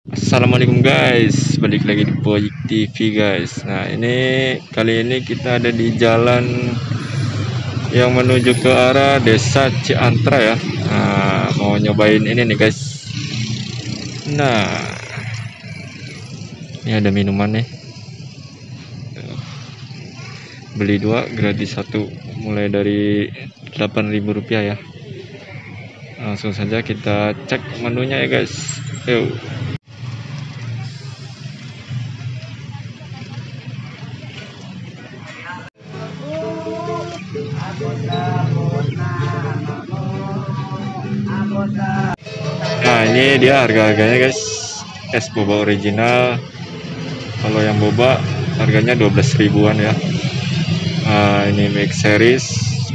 Assalamualaikum guys, balik lagi di Pojik TV guys. Nah kali ini kita ada di jalan yang menuju ke arah Desa Ciantra ya. Nah, mau nyobain ini nih guys. Nah, ini ada minuman nih. Beli 2 gratis 1, mulai dari Rp8.000 ya. Langsung saja kita cek menunya ya guys. Yuk. Nah ini dia harga-harganya guys. Es boba original, kalau yang boba harganya 12 ribuan ya. Ini mix series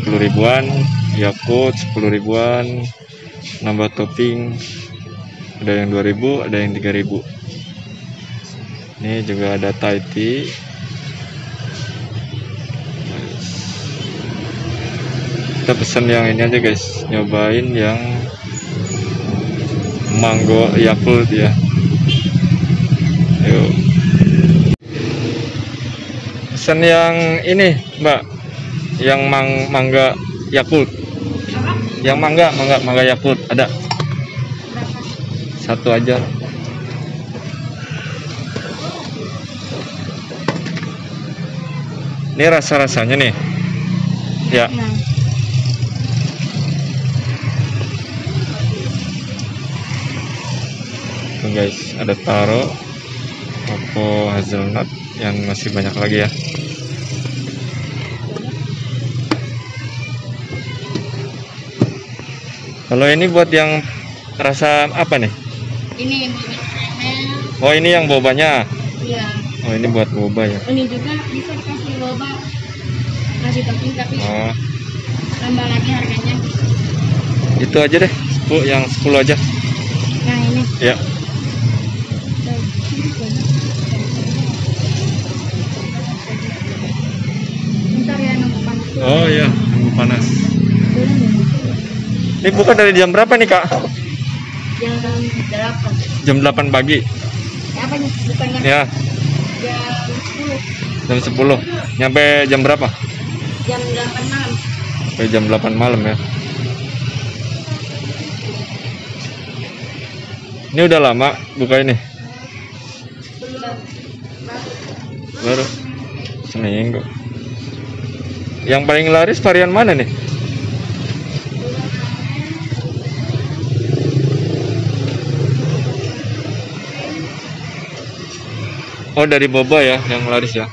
10 ribuan, Yakult 10 ribuan, nambah topping ada yang 2000, ada yang 3000. Ini juga ada Thai tea. Kita pesen yang ini aja guys, nyobain yang mango Yakult ya. Yuk. Pesen yang ini mbak, yang mangga Yakult. Yang mangga Yakult ada. Satu aja. Ini rasa-rasanya nih ya. Tuh guys, ada taro, Coco hazelnut, yang masih banyak lagi ya. Kalau ini buat yang rasa apa nih? Ini boba. Oh ini yang bobanya. Iya. Oh ini buat boba ya. Ini juga bisa dikasih boba, kasih topping tapi Oh tambah lagi harganya. itu aja deh, yang 10 aja. Yang ini. Ya. Bentar ya, nunggu panas. Oh iya, nunggu panas. Ini buka dari jam berapa nih kak? Jam 8. Jam 8 pagi. Apa nih? Bukannya Ya. jam 10. Jam 10. Nyampe jam berapa? Jam 8 malam. Sampai jam 8 malam ya. Ini udah lama buka ini? Baru seminggu. Yang paling laris varian mana nih? Oh dari boba ya yang laris ya.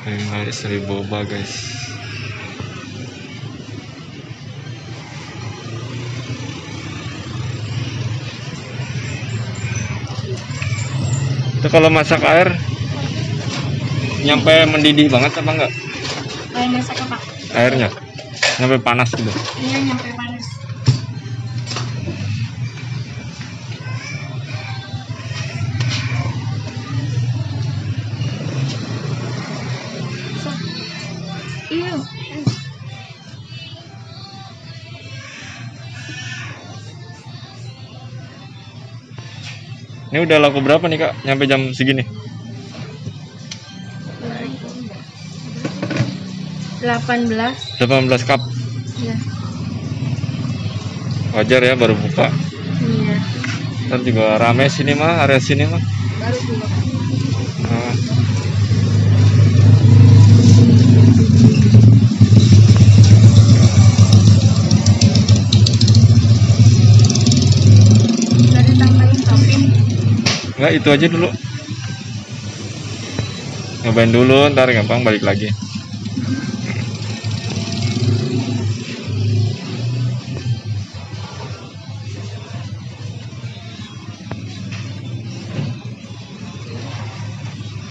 Yang laris dari boba guys. Itu kalau masak air nyampe mendidih banget apa enggak? Kalau masak apa? Airnya nyampe panas gitu. Iya, nyampe panas. Iya. Ini udah laku berapa nih kak? Nyampe jam segini? 18. 18 cup. Iya. Wajar ya baru buka. Iya. Ntar juga rame sini mah, area sini mah. Baru juga. Nah. Tadi tambahin topping. Enggak, itu aja dulu. Nyobain dulu, ntar gampang balik lagi.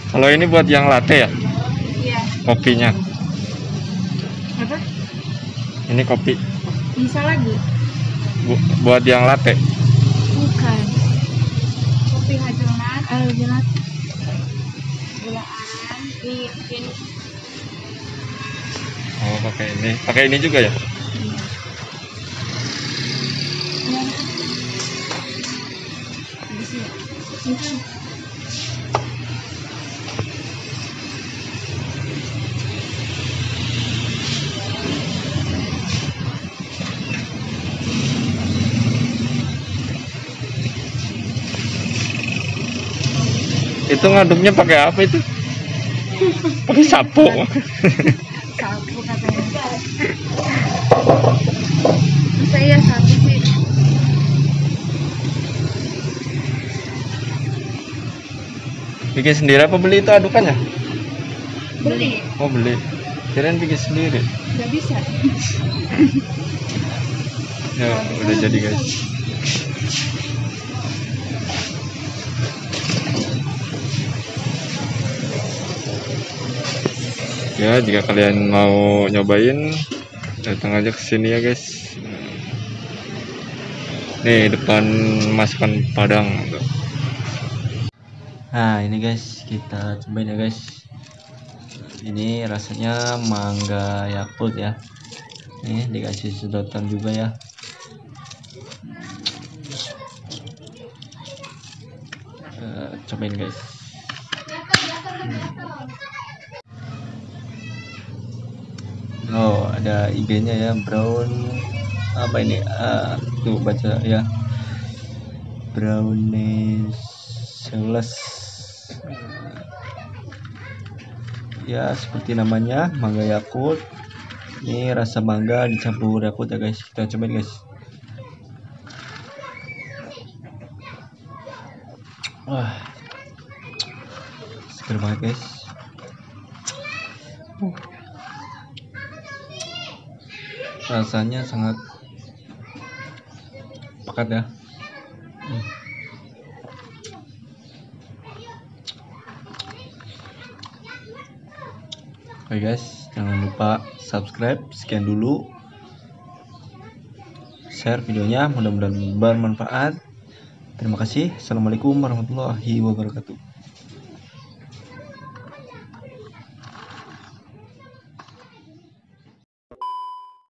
Kalau ini buat yang latte ya? Iya. Kopinya. Apa? Ini kopi. Bisa lagi? Buat yang latte. Bukan. Kopi hazelnut. Hazelnut. Gula aren. Ini. Oh pakai ini. Pakai ini juga ya? Itu ngaduknya pakai apa itu? Pakai sapu. Sapu katanya. Masa iya sapu sih? Bikin sendiri apa beli itu adukannya? Beli. Oh beli. Kirain bikin sendiri. Nggak bisa. Ya udah jadi guys. Ya jika kalian mau nyobain datang aja ke sini ya guys. Nih depan Masakan Padang. Nah ini guys kita cobain ya guys. Ini rasanya mangga Yakult ya. Nih dikasih sedotan juga ya. Cobain guys. Oh ada IG-nya ya, brown apa ini? Tuh baca ya, brownies seles. Ya seperti namanya mangga Yakult. Ini rasa mangga dicampur Yakult ya guys. Kita cobain guys. Wah, seger banget guys. Rasanya sangat pekat ya. Oke guys, jangan lupa subscribe, sekian dulu, share videonya, mudah-mudahan bermanfaat. Terima kasih. Assalamualaikum warahmatullahi wabarakatuh.